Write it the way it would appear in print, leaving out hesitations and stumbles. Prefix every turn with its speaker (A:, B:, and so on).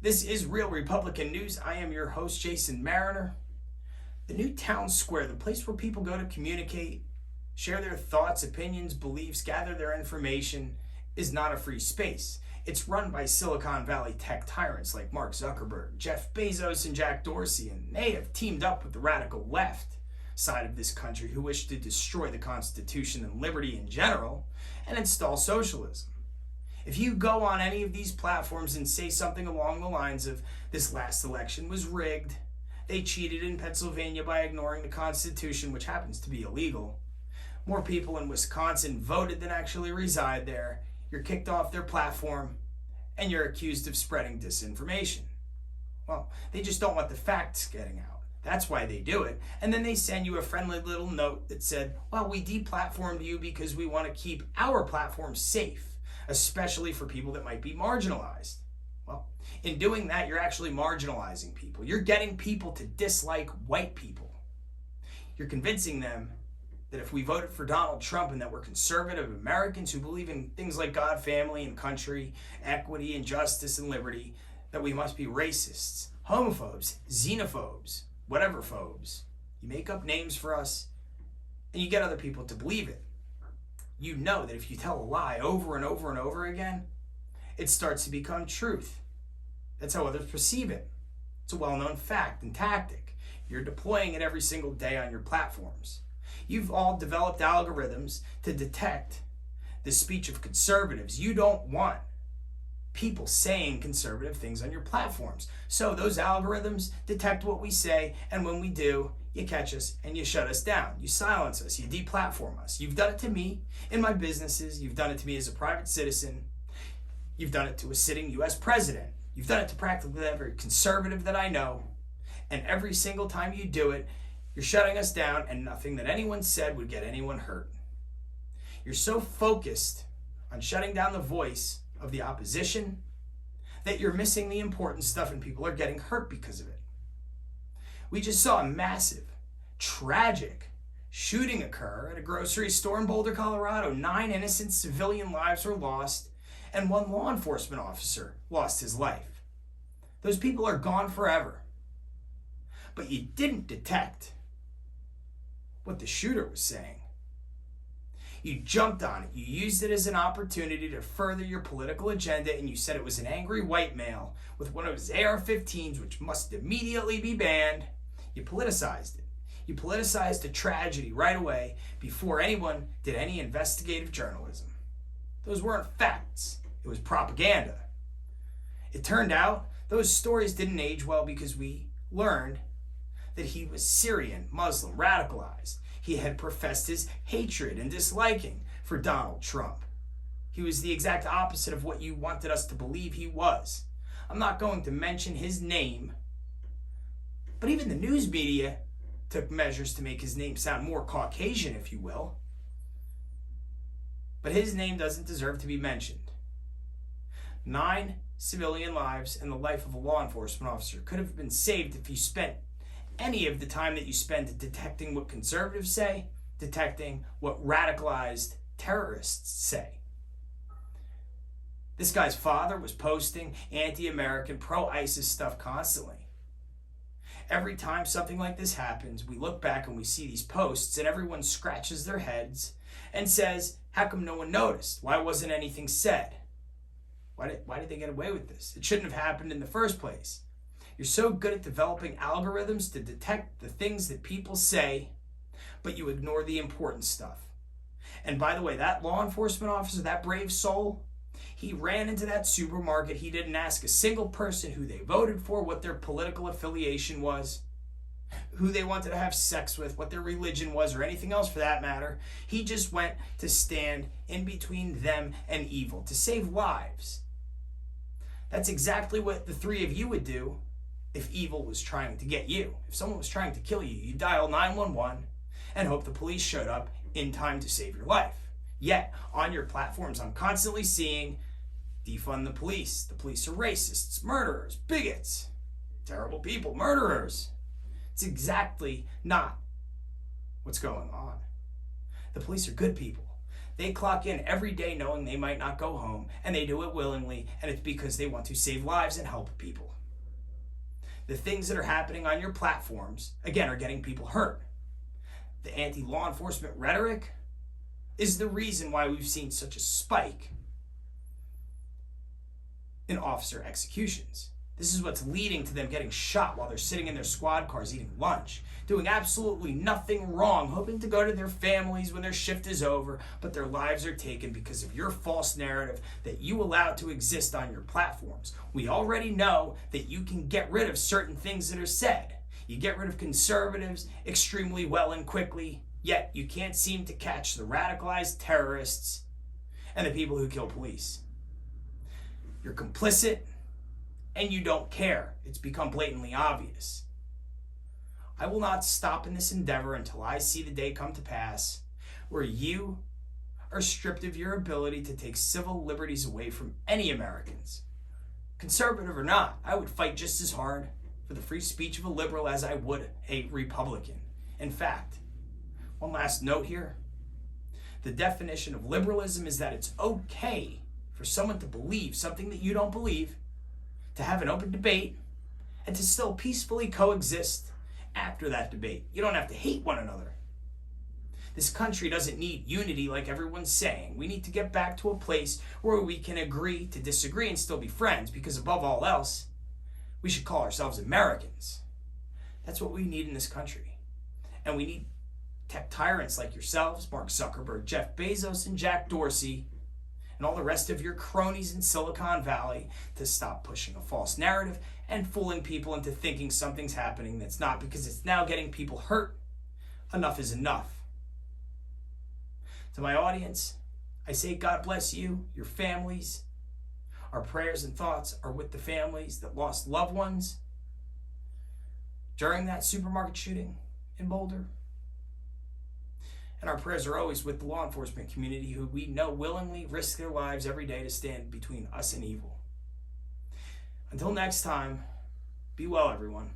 A: This is Real Republican News. I am your host, Jason Mariner. The new town square, the place where people go to communicate, share their thoughts, opinions, beliefs, gather their information, is not a free space. It's run by Silicon Valley tech tyrants like Mark Zuckerberg, Jeff Bezos, and Jack Dorsey, and they have teamed up with the radical left side of this country who wish to destroy the Constitution and liberty in general and install socialism. If you go on any of these platforms and say something along the lines of, this last election was rigged, they cheated in Pennsylvania by ignoring the Constitution, which happens to be illegal, more people in Wisconsin voted than actually reside there, you're kicked off their platform, and you're accused of spreading disinformation. Well, they just don't want the facts getting out. That's why they do it. And then they send you a friendly little note that said, well, we deplatformed you because we want to keep our platform safe, especially for people that might be marginalized. Well, in doing that, you're actually marginalizing people. You're getting people to dislike white people. You're convincing them that if we voted for Donald Trump and that we're conservative Americans who believe in things like God, family, and country, equity, and justice, and liberty, that we must be racists, homophobes, xenophobes, whatever phobes. You make up names for us, and you get other people to believe it. You know that if you tell a lie over and over and over again, it starts to become truth. That's how others perceive it. It's a well-known fact and tactic. You're deploying it every single day on your platforms. You've all developed algorithms to detect the speech of conservatives. You don't want people saying conservative things on your platforms. So those algorithms detect what we say, and when we do, you catch us and you shut us down. You silence us. You deplatform us. You've done it to me in my businesses. You've done it to me as a private citizen. You've done it to a sitting U.S. president. You've done it to practically every conservative that I know. And every single time you do it, you're shutting us down, and nothing that anyone said would get anyone hurt. You're so focused on shutting down the voice of the opposition that you're missing the important stuff, and people are getting hurt because of it. We just saw a massive, tragic shooting occur at a grocery store in Boulder, Colorado. 9 innocent civilian lives were lost, and 1 law enforcement officer lost his life. Those people are gone forever. But you didn't detect what the shooter was saying. You jumped on it. You used it as an opportunity to further your political agenda, and you said it was an angry white male with one of his AR-15s, which must immediately be banned. You politicized it. You politicized a tragedy right away before anyone did any investigative journalism. Those weren't facts. It was propaganda. It turned out those stories didn't age well because we learned that he was Syrian, Muslim, radicalized. He had professed his hatred and disliking for Donald Trump. He was the exact opposite of what you wanted us to believe he was. I'm not going to mention his name, but even the news media took measures to make his name sound more Caucasian, if you will. But his name doesn't deserve to be mentioned. 9 civilian lives and the life of a law enforcement officer could have been saved if you spent any of the time that you spend detecting what conservatives say, detecting what radicalized terrorists say. This guy's father was posting anti-American, pro-ISIS stuff constantly. Every time something like this happens, we look back and we see these posts and everyone scratches their heads and says, how come no one noticed? Why wasn't anything said? Why did they get away with this? It shouldn't have happened in the first place. You're so good at developing algorithms to detect the things that people say, but you ignore the important stuff. And by the way, that law enforcement officer, that brave soul, he ran into that supermarket. He didn't ask a single person who they voted for, what their political affiliation was, who they wanted to have sex with, what their religion was, or anything else for that matter. He just went to stand in between them and evil, to save lives. That's exactly what the 3 of you would do if evil was trying to get you. If someone was trying to kill you, you dial 911 and hope the police showed up in time to save your life. Yet, on your platforms, I'm constantly seeing defund the police. The police are racists, murderers, bigots, terrible people, murderers. It's exactly not what's going on. The police are good people. They clock in every day knowing they might not go home, and they do it willingly, and it's because they want to save lives and help people. The things that are happening on your platforms, again, are getting people hurt. The anti-law enforcement rhetoric is the reason why we've seen such a spike in officer executions. This is what's leading to them getting shot while they're sitting in their squad cars eating lunch, doing absolutely nothing wrong, hoping to go to their families when their shift is over, but their lives are taken because of your false narrative that you allowed to exist on your platforms. We already know that you can get rid of certain things that are said. You get rid of conservatives extremely well and quickly, yet you can't seem to catch the radicalized terrorists and the people who kill police. You're complicit, and you don't care. It's become blatantly obvious. I will not stop in this endeavor until I see the day come to pass where you are stripped of your ability to take civil liberties away from any Americans. Conservative or not, I would fight just as hard for the free speech of a liberal as I would a Republican. In fact, one last note here. The definition of liberalism is that it's okay for someone to believe something that you don't believe, to have an open debate, and to still peacefully coexist after that debate. You don't have to hate one another. This country doesn't need unity like everyone's saying. We need to get back to a place where we can agree to disagree and still be friends, because above all else, we should call ourselves Americans. That's what we need in this country. And we need tech tyrants like yourselves, Mark Zuckerberg, Jeff Bezos, and Jack Dorsey, and all the rest of your cronies in Silicon Valley to stop pushing a false narrative and fooling people into thinking something's happening that's not, because it's now getting people hurt. Enough is enough. To my audience, I say God bless you, your families. Our prayers and thoughts are with the families that lost loved ones during that supermarket shooting in Boulder. And our prayers are always with the law enforcement community, who we know willingly risk their lives every day to stand between us and evil. Until next time, be well, everyone.